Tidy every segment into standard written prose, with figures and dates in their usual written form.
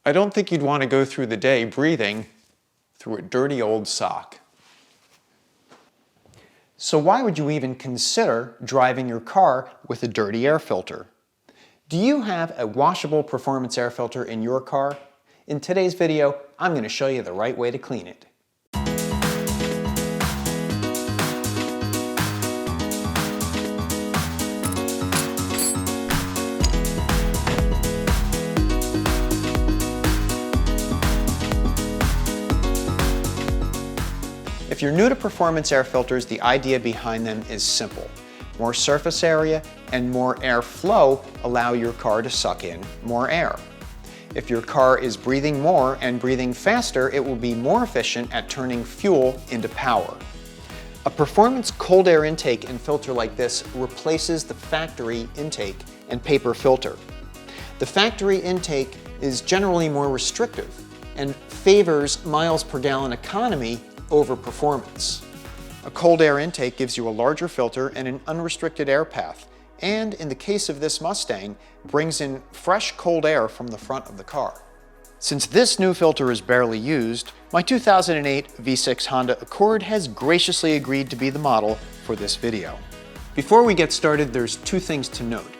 I don't think you'd want to go through the day breathing through a dirty old sock. So why would you even consider driving your car with a dirty air filter? Do you have a washable performance air filter in your car? In today's video, I'm going to show you the right way to clean it. If you're new to performance air filters, the idea behind them is simple. More surface area and more air flow allow your car to suck in more air. If your car is breathing more and breathing faster, it will be more efficient at turning fuel into power. A performance cold air intake and filter like this replaces the factory intake and paper filter. The factory intake is generally more restrictive and favors miles per gallon economy over performance. A cold air intake gives you a larger filter and an unrestricted air path, and in the case of this Mustang, brings in fresh cold air from the front of the car. Since this new filter is barely used, my 2008 V6 Honda Accord has graciously agreed to be the model for this video. Before we get started, there's two things to note.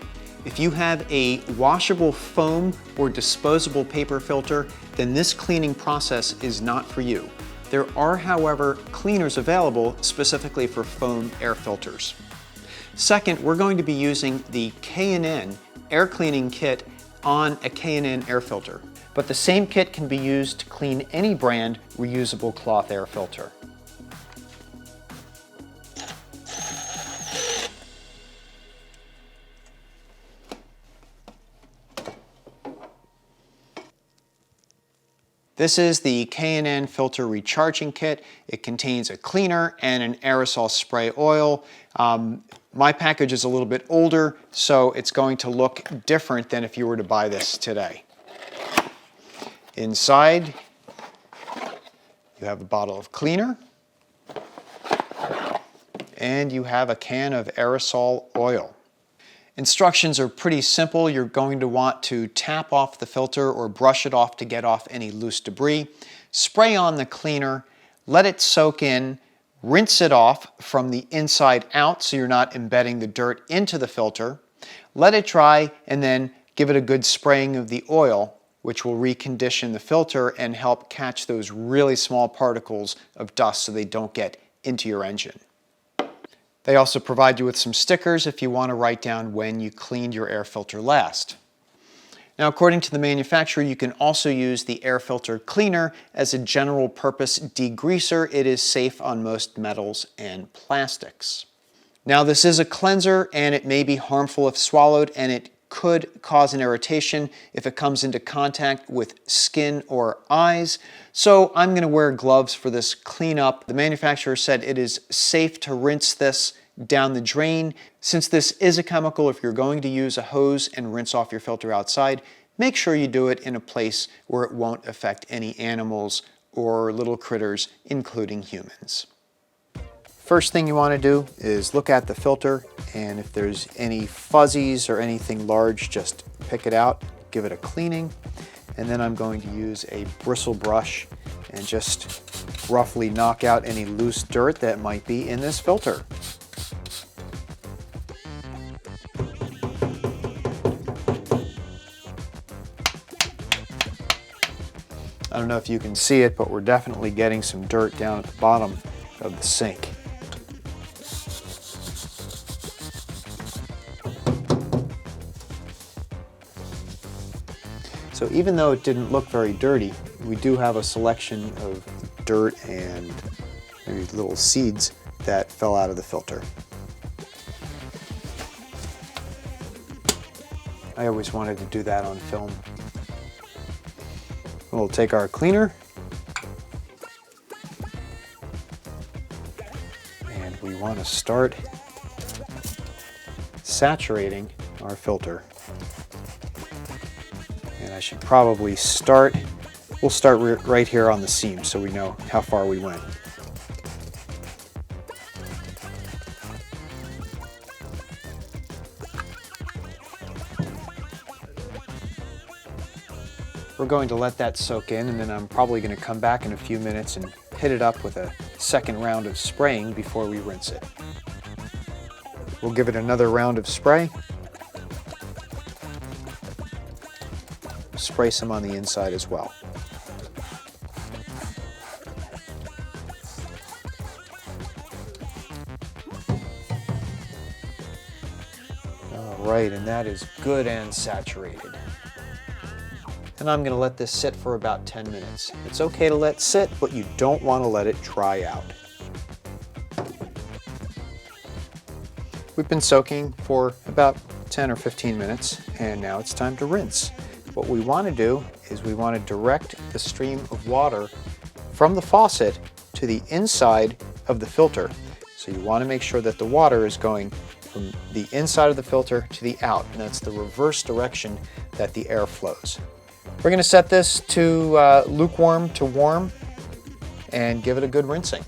If you have a washable foam or disposable paper filter, then this cleaning process is not for you. There are, however, cleaners available specifically for foam air filters. Second, we're going to be using the K&N air cleaning kit on a K&N air filter, but the same kit can be used to clean any brand reusable cloth air filter. This is the K&N filter recharging kit. It contains a cleaner and an aerosol spray oil. My package is a little bit older, so it's going to look different than if you were to buy this today. Inside, you have a bottle of cleaner, and you have a can of aerosol oil. Instructions are pretty simple. You're going to want to tap off the filter or brush it off to get off any loose debris. Spray on the cleaner, let it soak in, rinse it off from the inside out so you're not embedding the dirt into the filter. Let it dry and then give it a good spraying of the oil, which will recondition the filter and help catch those really small particles of dust so they don't get into your engine. They also provide you with some stickers if you want to write down when you cleaned your air filter last. Now, according to the manufacturer, you can also use the air filter cleaner as a general purpose degreaser. It is safe on most metals and plastics. Now, this is a cleanser and it may be harmful if swallowed, and it could cause an irritation if it comes into contact with skin or eyes. So I'm going to wear gloves for this cleanup. The manufacturer said it is safe to rinse this down the drain. Since this is a chemical, if you're going to use a hose and rinse off your filter outside, make sure you do it in a place where it won't affect any animals or little critters, including humans. First thing you want to do is look at the filter, and if there's any fuzzies or anything large, just pick it out, give it a cleaning, and then I'm going to use a bristle brush and just roughly knock out any loose dirt that might be in this filter. I don't know if you can see it, but we're definitely getting some dirt down at the bottom of the sink. So even though it didn't look very dirty, we do have a selection of dirt and maybe little seeds that fell out of the filter. I always wanted to do that on film. We'll take our cleaner and we want to start saturating our filter. And I should probably we'll start right here on the seam so we know how far we went. We're going to let that soak in, and then I'm probably going to come back in a few minutes and hit it up with a second round of spraying before we rinse it. We'll give it another round of spray. Spray some on the inside as well. All right, and that is good and saturated. And I'm going to let this sit for about 10 minutes. It's okay to let sit, but you don't want to let it dry out. We've been soaking for about 10 or 15 minutes, and now it's time to rinse. What we want to do is we want to direct the stream of water from the faucet to the inside of the filter. So you want to make sure that the water is going from the inside of the filter to the out, and that's the reverse direction that the air flows. We're going to set this to lukewarm to warm and give it a good rinsing.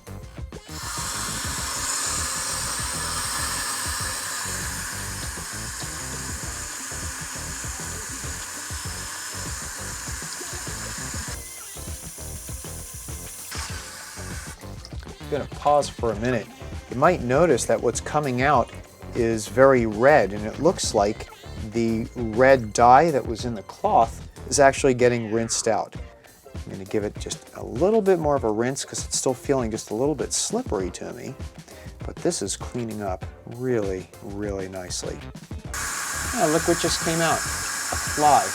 I'm going to pause for a minute. You might notice that what's coming out is very red, and it looks like the red dye that was in the cloth is actually getting rinsed out. I'm going to give it just a little bit more of a rinse because it's still feeling just a little bit slippery to me, but this is cleaning up really, really nicely. Oh, look what just came out, a fly.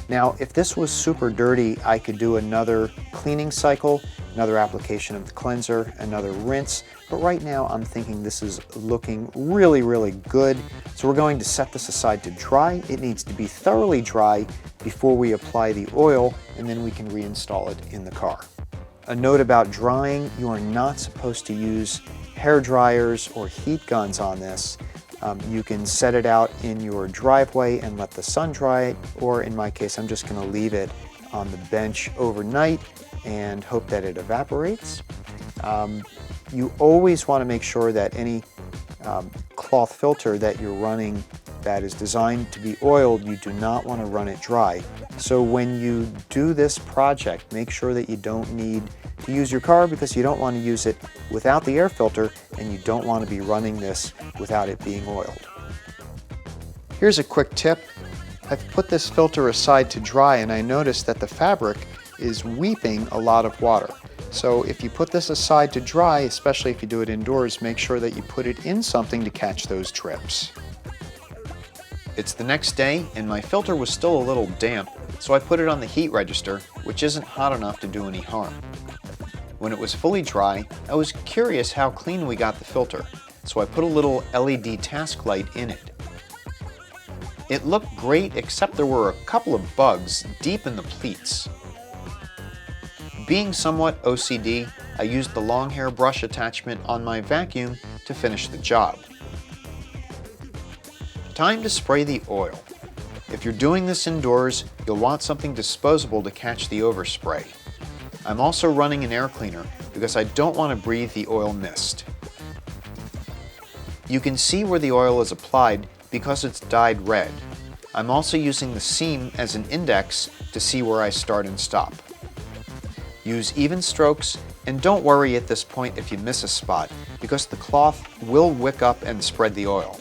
Now, if this was super dirty, I could do another cleaning cycle, another application of the cleanser, another rinse, but right now I'm thinking this is looking really, really good. So we're going to set this aside to dry. It needs to be thoroughly dry before we apply the oil, and then we can reinstall it in the car. A note about drying, you are not supposed to use hair dryers or heat guns on this. You can set it out in your driveway and let the sun dry it, or in my case, I'm just going to leave it on the bench overnight and hope that it evaporates. You always want to make sure that any cloth filter that you're running that is designed to be oiled, you do not want to run it dry. So when you do this project, make sure that you don't need to use your car because you don't want to use it without the air filter, and you don't want to be running this without it being oiled. Here's a quick tip. I've put this filter aside to dry, and I noticed that the fabric is weeping a lot of water. So if you put this aside to dry, especially if you do it indoors, make sure that you put it in something to catch those drips. It's the next day, and my filter was still a little damp, so I put it on the heat register, which isn't hot enough to do any harm. When it was fully dry, I was curious how clean we got the filter, so I put a little LED task light in it. It looked great, except there were a couple of bugs deep in the pleats. Being somewhat OCD, I used the long hair brush attachment on my vacuum to finish the job. Time to spray the oil. If you're doing this indoors, you'll want something disposable to catch the overspray. I'm also running an air cleaner because I don't want to breathe the oil mist. You can see where the oil is applied because it's dyed red. I'm also using the seam as an index to see where I start and stop. Use even strokes, and don't worry at this point if you miss a spot because the cloth will wick up and spread the oil.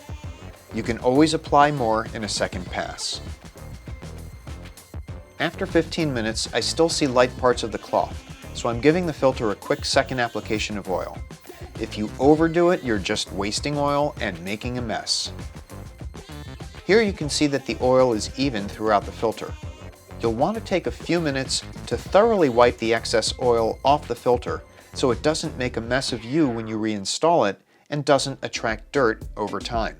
You can always apply more in a second pass. After 15 minutes, I still see light parts of the cloth, so I'm giving the filter a quick second application of oil. If you overdo it, you're just wasting oil and making a mess. Here you can see that the oil is even throughout the filter. You'll want to take a few minutes to thoroughly wipe the excess oil off the filter so it doesn't make a mess of you when you reinstall it and doesn't attract dirt over time.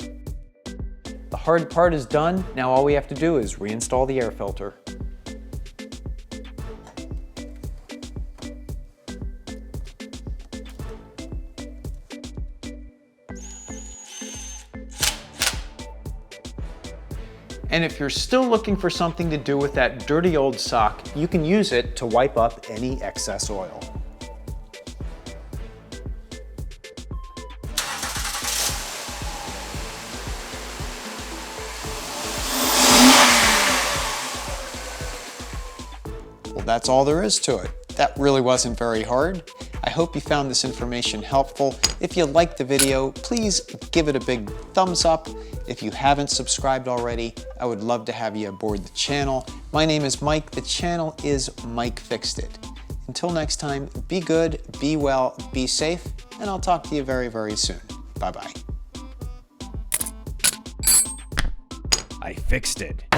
The hard part is done. Now all we have to do is reinstall the air filter. And if you're still looking for something to do with that dirty old sock, you can use it to wipe up any excess oil. that's all there is to it. That really wasn't very hard. I hope you found this information helpful. If you liked the video, please give it a big thumbs up. If you haven't subscribed already, I would love to have you aboard the channel. My name is Mike. The channel is Mike Fyxdt. Until next time, be good, be well, be safe, and I'll talk to you very, very soon. Bye-bye. I fixed it.